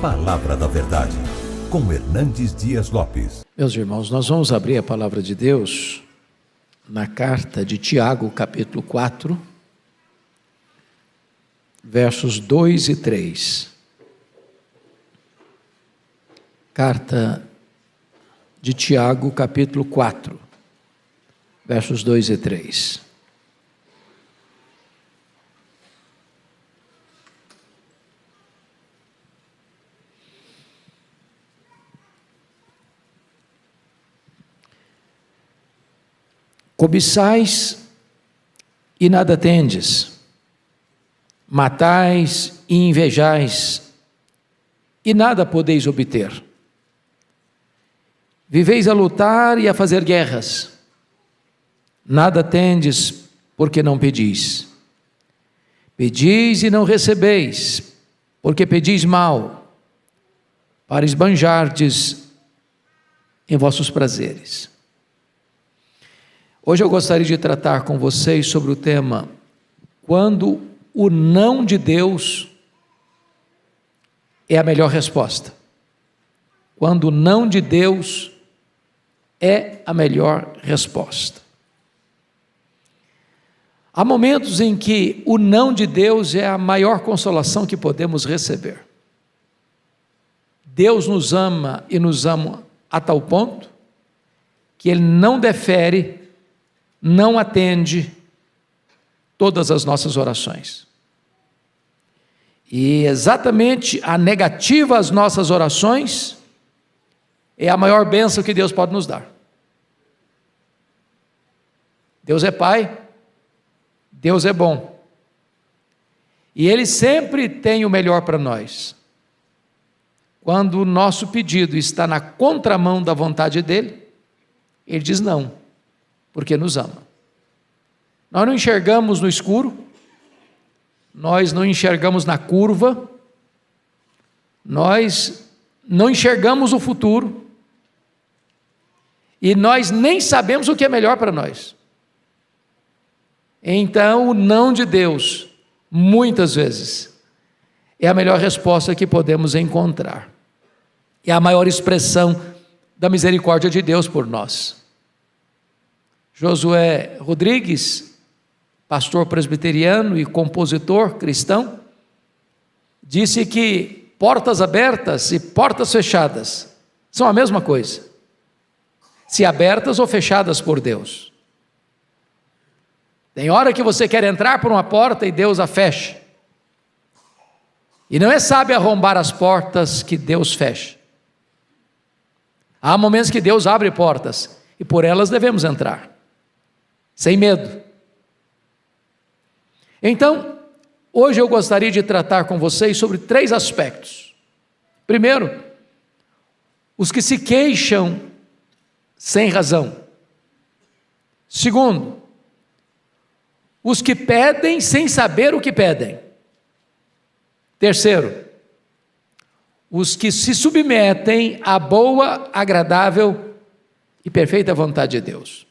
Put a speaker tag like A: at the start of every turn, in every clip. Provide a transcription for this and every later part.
A: Palavra da Verdade, com Hernandes Dias Lopes.
B: Meus irmãos, nós vamos abrir a palavra de Deus na carta de Tiago, capítulo 4, versos 2 e 3. Carta de Tiago, capítulo 4, versos 2 e 3. Cobiçais e nada tendes, matais e invejais, e nada podeis obter. Viveis a lutar e a fazer guerras, nada tendes, porque não pedis. Pedis e não recebeis, porque pedis mal, para esbanjardes em vossos prazeres. Hoje eu gostaria de tratar com vocês sobre o tema: quando o não de Deus é a melhor resposta. Quando o não de Deus é a melhor resposta. Há momentos em que o não de Deus é a maior consolação que podemos receber. Deus nos ama e nos ama a tal ponto que Ele não defere, não atende todas as nossas orações. E exatamente a negativa às nossas orações é a maior bênção que Deus pode nos dar. Deus é Pai, Deus é bom, e Ele sempre tem o melhor para nós. Quando o nosso pedido está na contramão da vontade dEle, Ele diz não, porque nos ama. Nós não enxergamos no escuro, nós não enxergamos na curva, nós não enxergamos o futuro, e nós nem sabemos o que é melhor para nós. Então, o não de Deus, muitas vezes, é a melhor resposta que podemos encontrar. É a maior expressão da misericórdia de Deus por nós. Josué Rodrigues, pastor presbiteriano e compositor cristão, disse que portas abertas e portas fechadas são a mesma coisa, se abertas ou fechadas por Deus. Tem hora que você quer entrar por uma porta e Deus a fecha, e não é sábio arrombar as portas que Deus fecha. Há momentos que Deus abre portas e por elas devemos entrar, sem medo. Então, hoje eu gostaria de tratar com vocês sobre 3 aspectos. Primeiro, os que se queixam sem razão. Segundo, os que pedem sem saber o que pedem. Terceiro, os que se submetem à boa, agradável e perfeita vontade de Deus.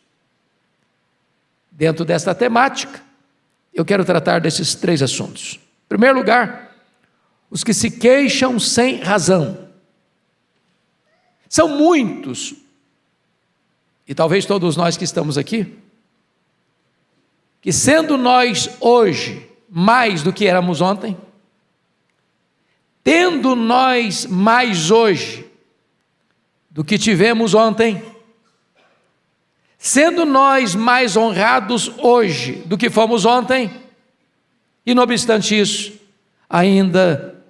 B: Dentro desta temática, eu quero tratar desses 3 assuntos. Em primeiro lugar, os que se queixam sem razão. São muitos, e talvez todos nós que estamos aqui, que sendo nós hoje mais do que éramos ontem, tendo nós mais hoje do que tivemos ontem, sendo nós mais honrados hoje do que fomos ontem, e não obstante isso, ainda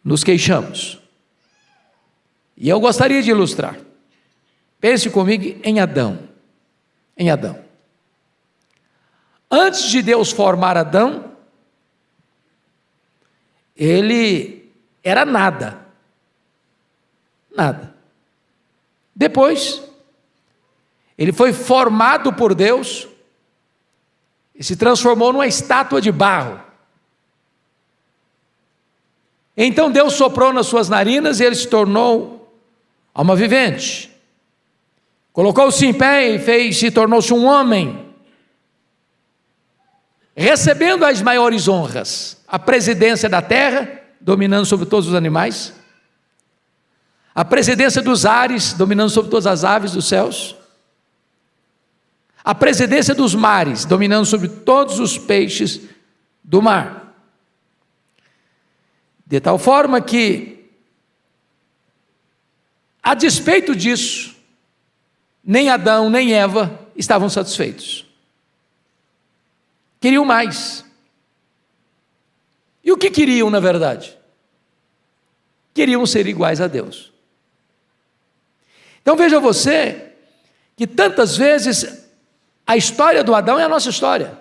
B: nos queixamos. E eu gostaria de ilustrar. Pense comigo em Adão. Em Adão. Antes de Deus formar Adão, ele era nada. Nada. Depois, ele foi formado por Deus e se transformou numa estátua de barro. Então Deus soprou nas suas narinas e ele se tornou alma vivente. Colocou-se em pé e se tornou-se um homem, recebendo as maiores honras, a presidência da terra, dominando sobre todos os animais, a presidência dos ares, dominando sobre todas as aves dos céus, a presidência dos mares, dominando sobre todos os peixes do mar. De tal forma que, a despeito disso, nem Adão nem Eva estavam satisfeitos. Queriam mais. E o que queriam, na verdade? Queriam ser iguais a Deus. Então veja você, que tantas vezes a história do Adão é a nossa história.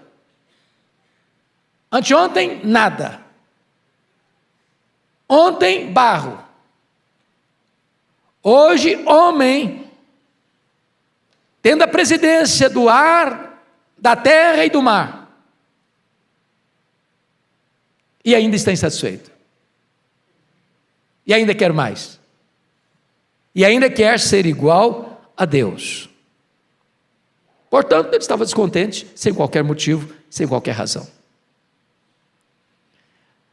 B: Anteontem, nada. Ontem, barro. Hoje, homem, tendo a presidência do ar, da terra e do mar. E ainda está insatisfeito. E ainda quer mais. E ainda quer ser igual a Deus. Portanto, ele estava descontente, sem qualquer motivo, sem qualquer razão.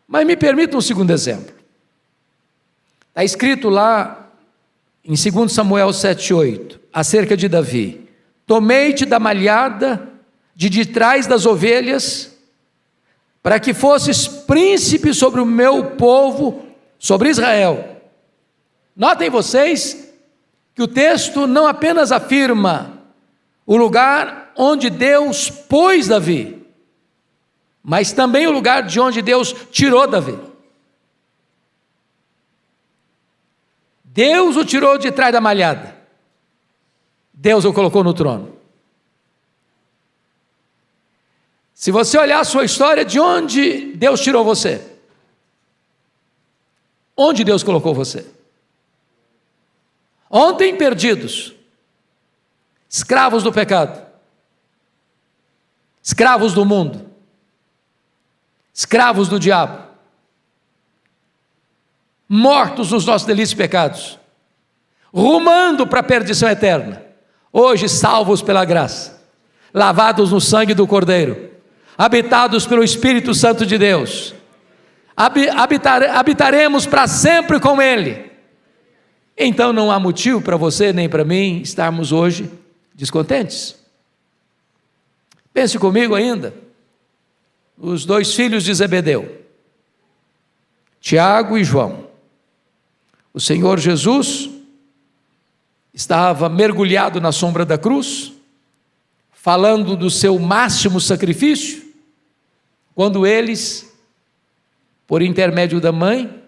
B: Mas me permita um segundo exemplo. Está escrito lá em 2 Samuel 7,8, acerca de Davi: tomei-te da malhada de trás das ovelhas, para que fosses príncipe sobre o meu povo, sobre Israel. Notem vocês que o texto não apenas afirma o lugar onde Deus pôs Davi, mas também o lugar de onde Deus tirou Davi. Deus o tirou de trás da malhada, Deus o colocou no trono. Se você olhar a sua história, de onde Deus tirou você? Onde Deus colocou você? Ontem, perdidos, escravos do pecado, escravos do mundo, escravos do diabo, mortos nos nossos delitos e pecados, rumando para a perdição eterna. Hoje, salvos pela graça, lavados no sangue do Cordeiro, habitados pelo Espírito Santo de Deus, habitaremos para sempre com Ele. Então não há motivo para você nem para mim estarmos hoje descontentes. Pense comigo ainda, os dois filhos de Zebedeu, Tiago e João. O Senhor Jesus estava mergulhado na sombra da cruz, falando do seu máximo sacrifício, quando eles, por intermédio da mãe,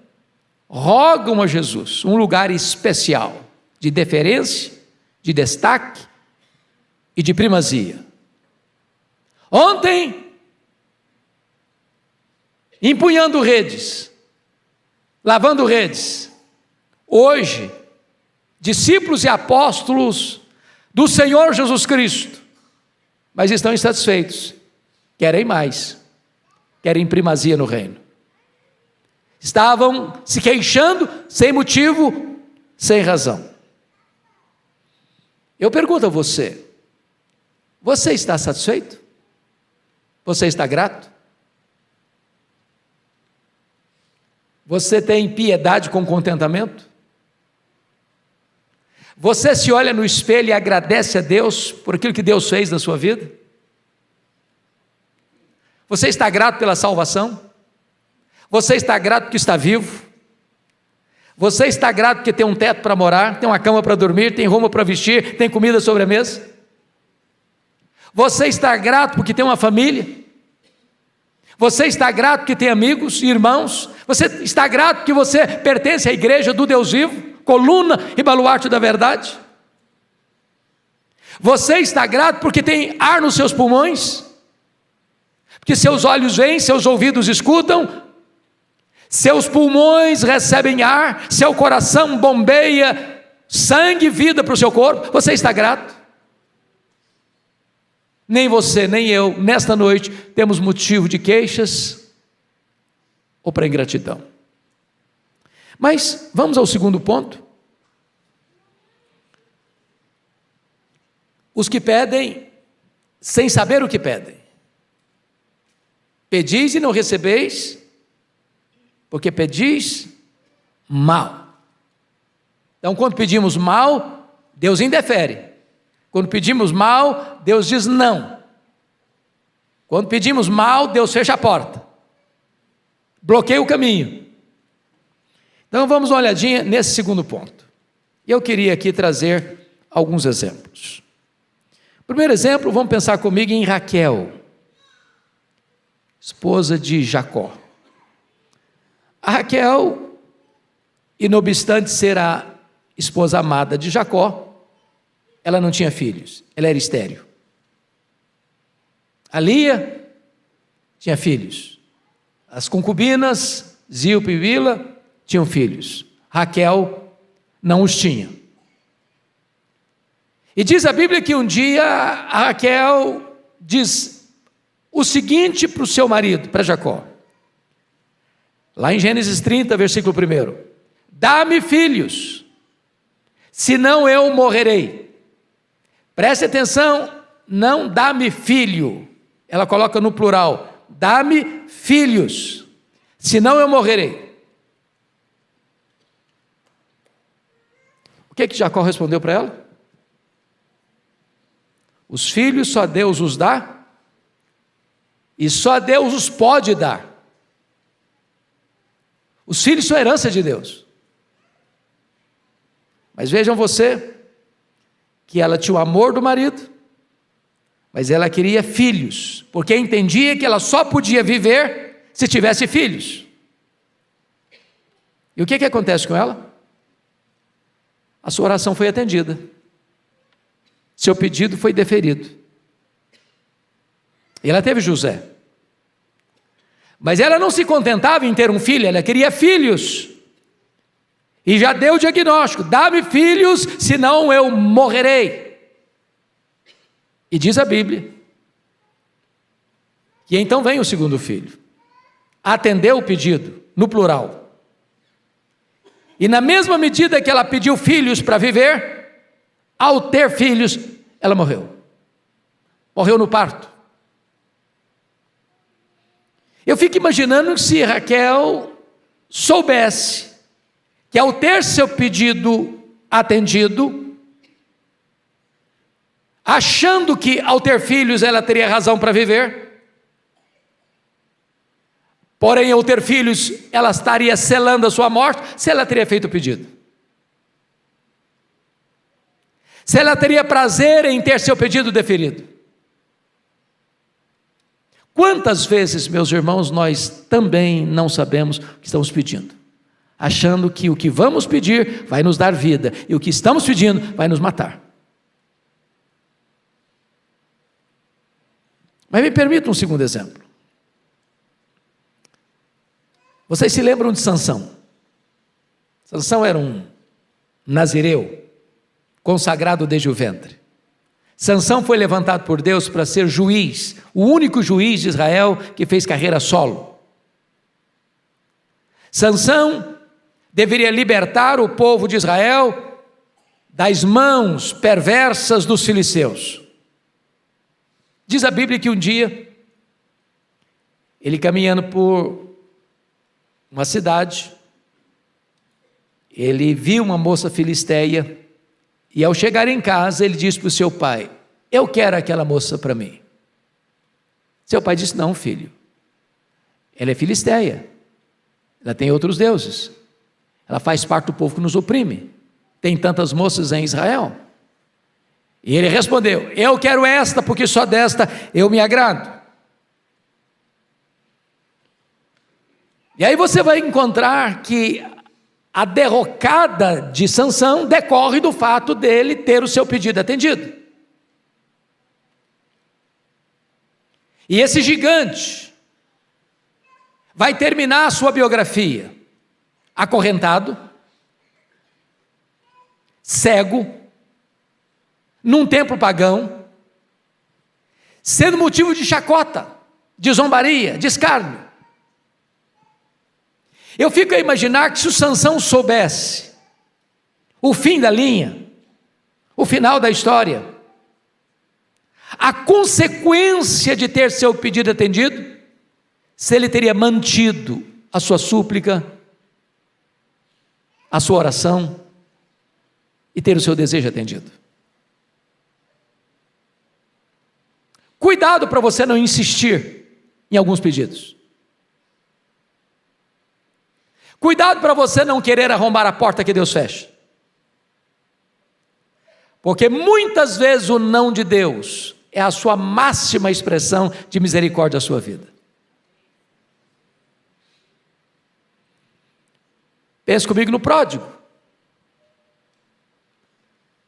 B: rogam a Jesus um lugar especial, de deferência, de destaque e de primazia. Ontem, empunhando redes, lavando redes. Hoje, discípulos e apóstolos do Senhor Jesus Cristo, mas estão insatisfeitos, querem mais, querem primazia no reino. Estavam se queixando sem motivo, sem razão. Eu pergunto a você, você está satisfeito? Você está grato? Você tem piedade com contentamento? Você se olha no espelho e agradece a Deus por aquilo que Deus fez na sua vida? Você está grato pela salvação? Você está grato porque está vivo? Você está grato porque tem um teto para morar, tem uma cama para dormir, tem roupa para vestir, tem comida sobre a mesa? Você está grato porque tem uma família? Você está grato porque tem amigos e irmãos? Você está grato porque você pertence à igreja do Deus vivo, coluna e baluarte da verdade? Você está grato porque tem ar nos seus pulmões? Porque seus olhos veem, seus ouvidos escutam, seus pulmões recebem ar, seu coração bombeia sangue e vida para o seu corpo? Você está grato? Nem você, nem eu, nesta noite, temos motivo de queixas ou para ingratidão. Mas vamos ao segundo ponto. Os que pedem sem saber o que pedem. Pedis e não recebeis, porque pedis mal. Então, quando pedimos mal, Deus indefere. Quando pedimos mal, Deus diz não. Quando pedimos mal, Deus fecha a porta, bloqueia o caminho. Então vamos uma olhadinha nesse segundo ponto. Eu queria aqui trazer alguns exemplos. Primeiro exemplo, vamos pensar comigo em Raquel, esposa de Jacó. A Raquel, e não obstante ser a esposa amada de Jacó, ela não tinha filhos, ela era estéril. A Lia tinha filhos. As concubinas, Zilpa e Bila, tinham filhos. Raquel não os tinha. E diz a Bíblia que um dia a Raquel diz o seguinte para o seu marido, para Jacó. Lá em Gênesis 30, versículo 1. Dá-me filhos, senão eu morrerei. Preste atenção, não dá-me filho. Ela coloca no plural, dá-me filhos, senão eu morrerei. O que Jacó respondeu para ela? Os filhos só Deus os dá, e só Deus os pode dar. Os filhos são herança de Deus. Mas vejam você, que ela tinha o amor do marido, mas ela queria filhos, porque entendia que ela só podia viver se tivesse filhos. E o que acontece com ela? A sua oração foi atendida, seu pedido foi deferido, e ela teve José. Mas ela não se contentava em ter um filho, ela queria filhos, e já deu o diagnóstico: dá-me filhos, senão eu morrerei. E diz a Bíblia que então vem o segundo filho, atendeu o pedido, no plural, e na mesma medida que ela pediu filhos para viver, ao ter filhos, ela morreu no parto. Eu fico imaginando se Raquel soubesse que ao ter seu pedido atendido, achando que ao ter filhos ela teria razão para viver, porém ao ter filhos ela estaria selando a sua morte, se ela teria feito o pedido, se ela teria prazer em ter seu pedido deferido. Quantas vezes, meus irmãos, nós também não sabemos o que estamos pedindo, achando que o que vamos pedir vai nos dar vida, e o que estamos pedindo vai nos matar. Mas me permita um segundo exemplo. Vocês se lembram de Sansão? Sansão era um nazireu, consagrado desde o ventre. Sansão foi levantado por Deus para ser juiz, o único juiz de Israel que fez carreira solo. Sansão deveria libertar o povo de Israel das mãos perversas dos filisteus. Diz a Bíblia que um dia, ele caminhando por uma cidade, ele viu uma moça filisteia, e ao chegar em casa, ele disse para o seu pai: eu quero aquela moça para mim. Seu pai disse: não, filho, ela é filisteia, ela tem outros deuses, ela faz parte do povo que nos oprime, tem tantas moças em Israel. E ele respondeu: eu quero esta, porque só desta eu me agrado. E aí você vai encontrar que a derrocada de Sansão decorre do fato dele ter o seu pedido atendido. E esse gigante vai terminar a sua biografia acorrentado, cego, num templo pagão, sendo motivo de chacota, de zombaria, de escárnio. Eu fico a imaginar que se o Sansão soubesse o fim da linha, o final da história, a consequência de ter seu pedido atendido, se ele teria mantido a sua súplica, a sua oração, e ter o seu desejo atendido. Cuidado para você não insistir em alguns pedidos. Cuidado para você não querer arrombar a porta que Deus fecha. Porque muitas vezes o não de Deus é a sua máxima expressão de misericórdia à sua vida. Pense comigo no pródigo.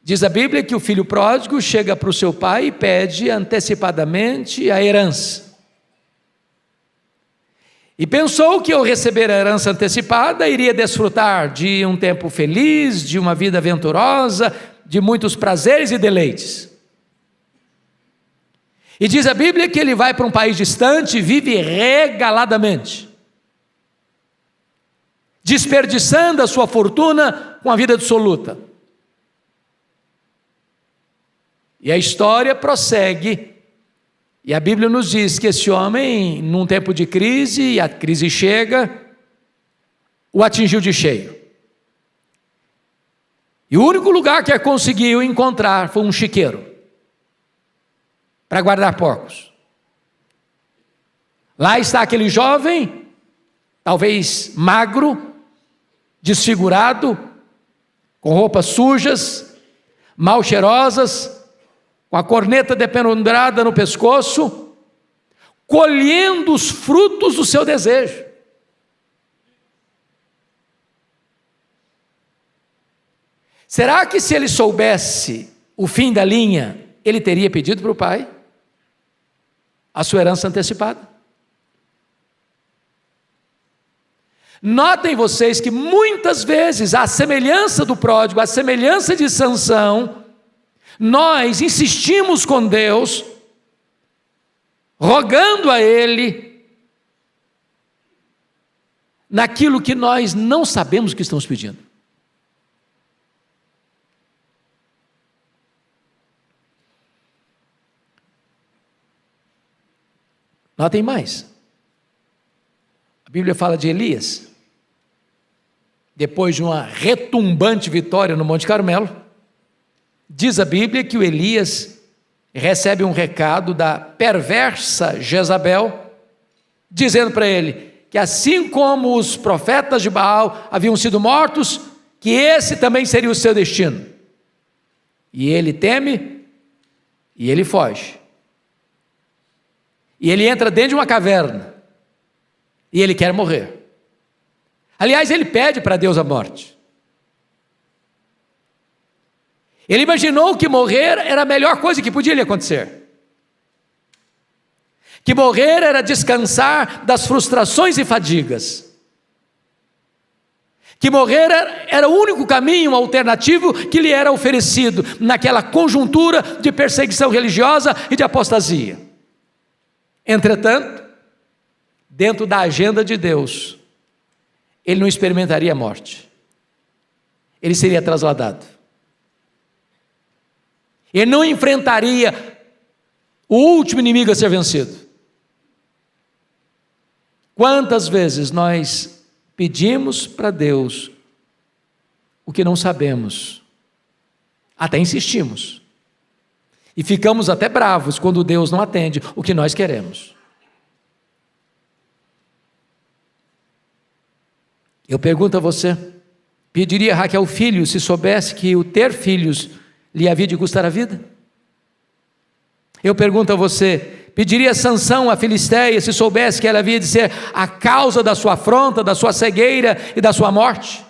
B: Diz a Bíblia que o filho pródigo chega para o seu pai e pede antecipadamente a herança. E pensou que ao receber a herança antecipada, iria desfrutar de um tempo feliz, de uma vida aventurosa, de muitos prazeres e deleites. E diz a Bíblia que ele vai para um país distante e vive regaladamente, desperdiçando a sua fortuna com a vida dissoluta. E a história prossegue, e a Bíblia nos diz que esse homem, num tempo de crise, e a crise chega, o atingiu de cheio. E o único lugar que conseguiu encontrar foi um chiqueiro, para guardar porcos. Lá está aquele jovem, talvez magro, desfigurado, com roupas sujas, mal cheirosas, com a corneta dependurada no pescoço, colhendo os frutos do seu desejo. Será que se ele soubesse o fim da linha, ele teria pedido para o pai a sua herança antecipada? Notem vocês que muitas vezes, à semelhança do pródigo, à semelhança de Sansão, nós insistimos com Deus, rogando a Ele, naquilo que nós não sabemos que estamos pedindo. Notem mais. A Bíblia fala de Elias, depois de uma retumbante vitória no Monte Carmelo. Diz a Bíblia que o Elias recebe um recado da perversa Jezabel, dizendo para ele que assim como os profetas de Baal haviam sido mortos, que esse também seria o seu destino. E ele teme, e ele foge. E ele entra dentro de uma caverna, e ele quer morrer. Aliás, ele pede para Deus a morte. Ele imaginou que morrer era a melhor coisa que podia lhe acontecer. Que morrer era descansar das frustrações e fadigas. Que morrer era o único caminho alternativo que lhe era oferecido naquela conjuntura de perseguição religiosa e de apostasia. Entretanto, dentro da agenda de Deus, ele não experimentaria a morte. Ele seria trasladado. Ele não enfrentaria o último inimigo a ser vencido. Quantas vezes nós pedimos para Deus o que não sabemos, até insistimos, e ficamos até bravos quando Deus não atende o que nós queremos. Eu pergunto a você, pediria Raquel filhos se soubesse que o ter filhos lhe havia de custar a vida? Eu pergunto a você, pediria Sansão a Filisteia se soubesse que ela havia de ser a causa da sua afronta, da sua cegueira e da sua morte?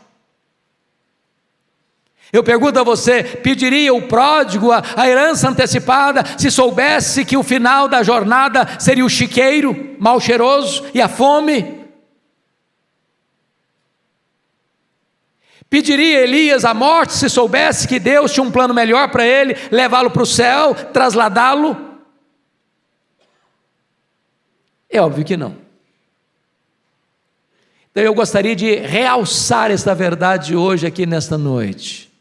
B: Eu pergunto a você, pediria o pródigo a herança antecipada se soubesse que o final da jornada seria o chiqueiro mal cheiroso e a fome? Pediria Elias a morte se soubesse que Deus tinha um plano melhor para ele, levá-lo para o céu, trasladá-lo? É óbvio que não. Então eu gostaria de realçar esta verdade hoje aqui nesta noite.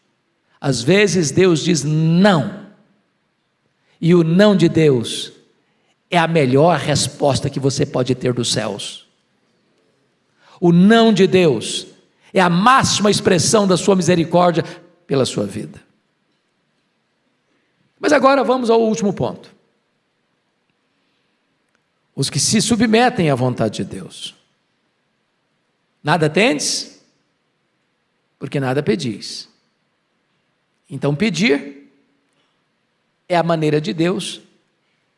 B: Às vezes Deus diz não, e o não de Deus é a melhor resposta que você pode ter dos céus. O não de Deus é a máxima expressão da sua misericórdia pela sua vida. Mas agora vamos ao último ponto. Os que se submetem à vontade de Deus. Nada tendes, porque nada pedis. Então pedir é a maneira de Deus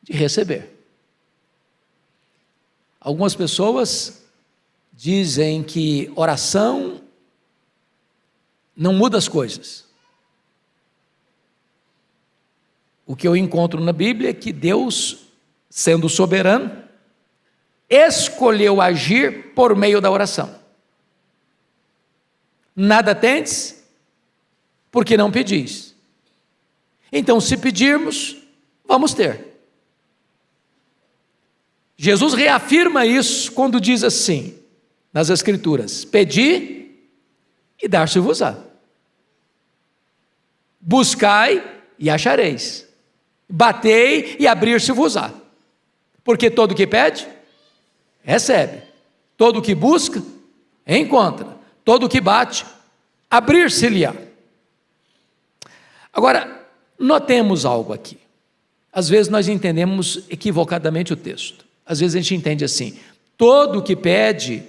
B: de receber. Algumas pessoas dizem que oração não muda as coisas. O que eu encontro na Bíblia é que Deus, sendo soberano, escolheu agir por meio da oração. Nada tendes, porque não pedis. Então, se pedirmos, vamos ter. Jesus reafirma isso quando diz assim, nas Escrituras: pedi e dar-se-vos-á. Buscai e achareis. Batei e abrir-se-vos-á. Porque todo que pede, recebe. Todo que busca, encontra. Todo que bate, abrir-se-lhe-á. Agora, notemos algo aqui. Às vezes nós entendemos equivocadamente o texto. Às vezes a gente entende assim: todo que pede,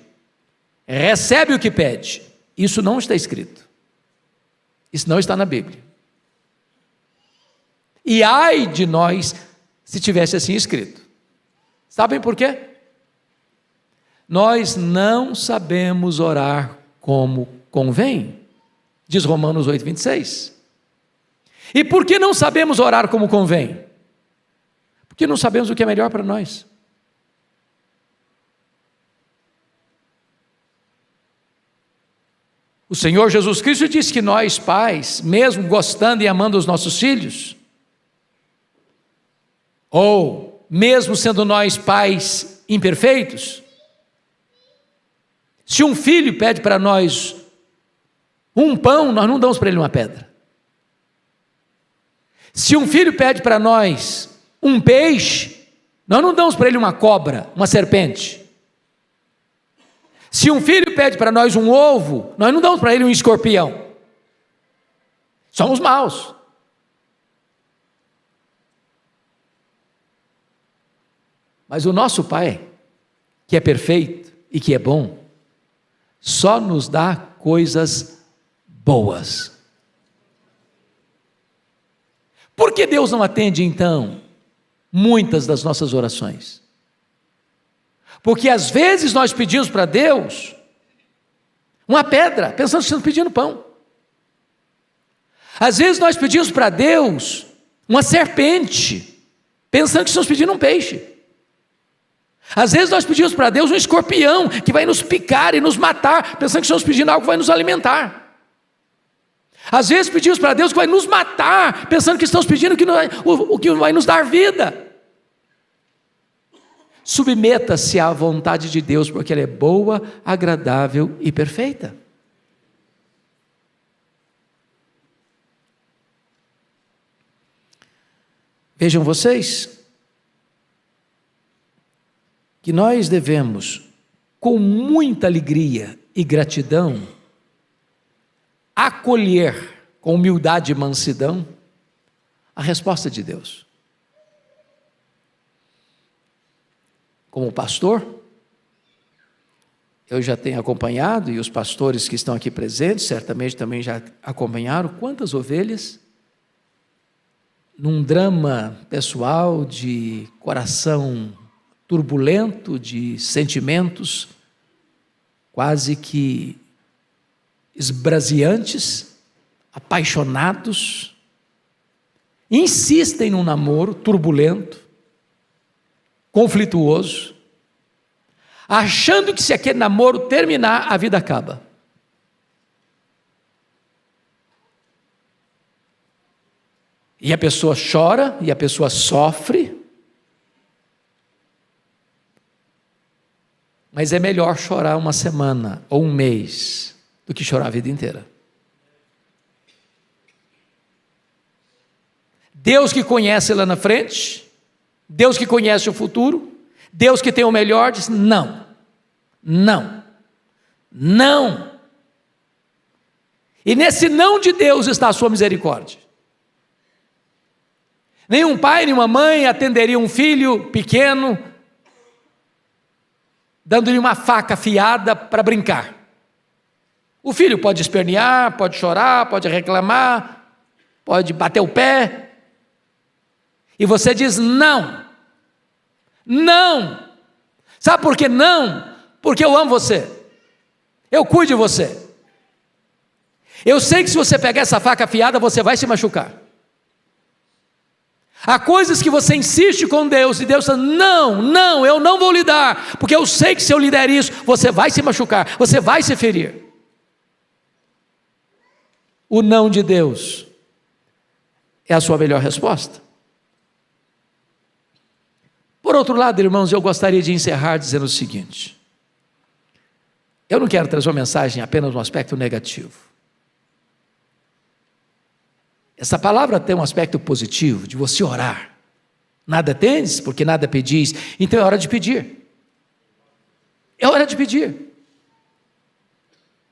B: recebe o que pede. Isso não está escrito. Isso não está na Bíblia. E ai de nós se tivesse assim escrito. Sabem por quê? Nós não sabemos orar como convém, diz Romanos 8:26. E por que não sabemos orar como convém? Porque não sabemos o que é melhor para nós. O Senhor Jesus Cristo disse que nós, pais, mesmo gostando e amando os nossos filhos, ou mesmo sendo nós pais imperfeitos, se um filho pede para nós um pão, nós não damos para ele uma pedra. Se um filho pede para nós um peixe, nós não damos para ele uma cobra, uma serpente. Se um filho pede para nós um ovo, nós não damos para ele um escorpião. Somos maus. Mas o nosso Pai, que é perfeito e que é bom, só nos dá coisas boas. Por que Deus não atende, então, muitas das nossas orações? Porque às vezes nós pedimos para Deus uma pedra, pensando que estamos pedindo pão. Às vezes nós pedimos para Deus uma serpente, pensando que estamos pedindo um peixe. Às vezes nós pedimos para Deus um escorpião que vai nos picar e nos matar, pensando que estamos pedindo algo que vai nos alimentar. Às vezes pedimos para Deus que vai nos matar, pensando que estamos pedindo o que vai nos dar vida. Submeta-se à vontade de Deus, porque ela é boa, agradável e perfeita. Vejam vocês, que nós devemos, com muita alegria e gratidão, acolher com humildade e mansidão a resposta de Deus. Como pastor, eu já tenho acompanhado, e os pastores que estão aqui presentes certamente também já acompanharam, quantas ovelhas, num drama pessoal de coração turbulento, de sentimentos quase que esbraseantes, apaixonados, insistem num namoro turbulento, conflituoso, achando que se aquele namoro terminar, a vida acaba. E a pessoa chora, e a pessoa sofre, mas é melhor chorar uma semana ou um mês do que chorar a vida inteira. Deus que conhece lá na frente, Deus que conhece o futuro, Deus que tem o melhor, diz: não, não, não. E nesse não de Deus está a sua misericórdia. Nenhum pai, nenhuma mãe atenderia um filho pequeno, dando-lhe uma faca afiada para brincar. O filho pode espernear, pode chorar, pode reclamar, pode bater o pé. E você diz não. Não. Sabe por que não? Porque eu amo você. Eu cuido de você. Eu sei que se você pegar essa faca afiada, você vai se machucar. Há coisas que você insiste com Deus, e Deus diz, não, eu não vou lhe dar, porque eu sei que se eu lhe der isso, você vai se machucar, você vai se ferir. O não de Deus é a sua melhor resposta. Por outro lado, irmãos, eu gostaria de encerrar dizendo o seguinte: eu não quero trazer uma mensagem apenas no aspecto negativo. Essa palavra tem um aspecto positivo, de você orar. Nada tendes, porque nada pedis, então é hora de pedir. É hora de pedir.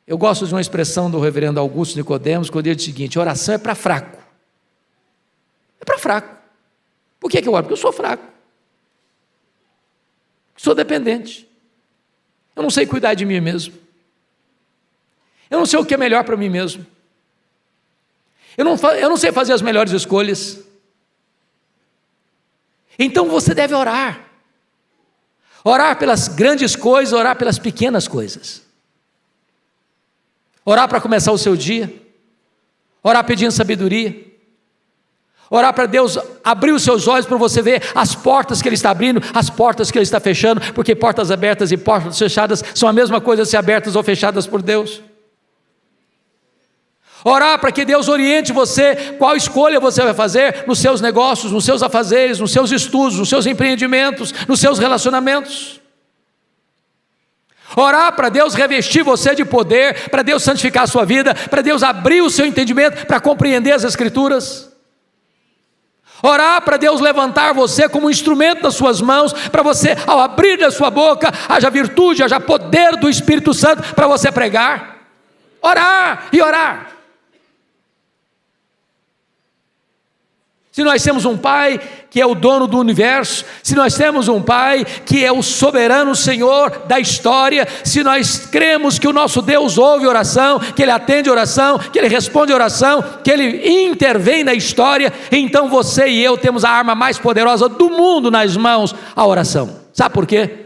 B: Eu gosto de uma expressão do reverendo Augusto Nicodemos, quando ele diz o seguinte: oração é para fraco. É para fraco. Por que eu oro? Porque eu sou fraco. Sou dependente. Eu não sei cuidar de mim mesmo. Eu não sei o que é melhor para mim mesmo. Eu não sei fazer as melhores escolhas. Então você deve orar. Orar pelas grandes coisas, orar pelas pequenas coisas. Orar para começar o seu dia. Orar pedindo sabedoria. Orar para Deus abrir os seus olhos para você ver as portas que Ele está abrindo, as portas que Ele está fechando, porque portas abertas e portas fechadas são a mesma coisa se abertas ou fechadas por Deus. Orar para que Deus oriente você, qual escolha você vai fazer nos seus negócios, nos seus afazeres, nos seus estudos, nos seus empreendimentos, nos seus relacionamentos. Orar para Deus revestir você de poder, para Deus santificar a sua vida, para Deus abrir o seu entendimento, para compreender as Escrituras. Orar para Deus levantar você como um instrumento nas suas mãos, para você, ao abrir a sua boca, haja virtude, haja poder do Espírito Santo para você pregar. Orar e orar. Se nós temos um Pai que é o dono do universo, se nós temos um Pai que é o soberano Senhor da história, se nós cremos que o nosso Deus ouve oração, que Ele atende oração, que Ele responde oração, que Ele intervém na história, então você e eu temos a arma mais poderosa do mundo nas mãos, a oração. Sabe por quê?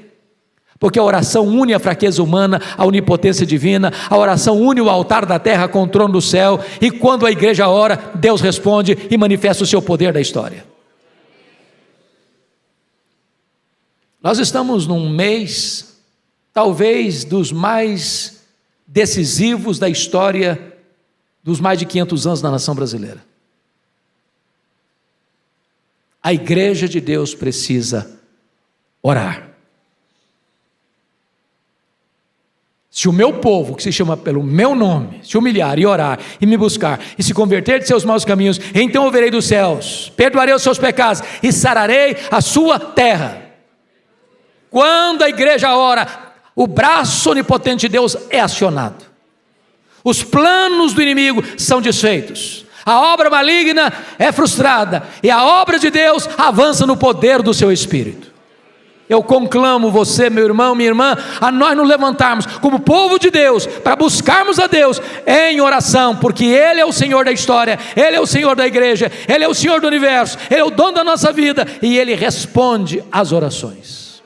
B: Porque a oração une a fraqueza humana, a onipotência divina, a oração une o altar da terra com o trono do céu, e quando a igreja ora, Deus responde e manifesta o seu poder na história. Nós estamos num mês, talvez dos mais decisivos da história dos mais de 500 anos da nação brasileira. A igreja de Deus precisa orar. Se o meu povo, que se chama pelo meu nome, se humilhar e orar e me buscar e se converter de seus maus caminhos, então eu verei dos céus, perdoarei os seus pecados e sararei a sua terra. Quando a igreja ora, o braço onipotente de Deus é acionado. Os planos do inimigo são desfeitos. A obra maligna é frustrada e a obra de Deus avança no poder do seu Espírito. Eu conclamo você, meu irmão, minha irmã, a nós nos levantarmos como povo de Deus, para buscarmos a Deus em oração, porque Ele é o Senhor da história, Ele é o Senhor da igreja, Ele é o Senhor do universo, Ele é o dono da nossa vida, e Ele responde às orações.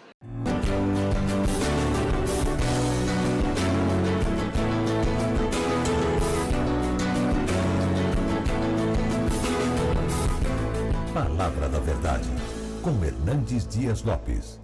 A: Palavra da Verdade, com Hernandes Dias Lopes.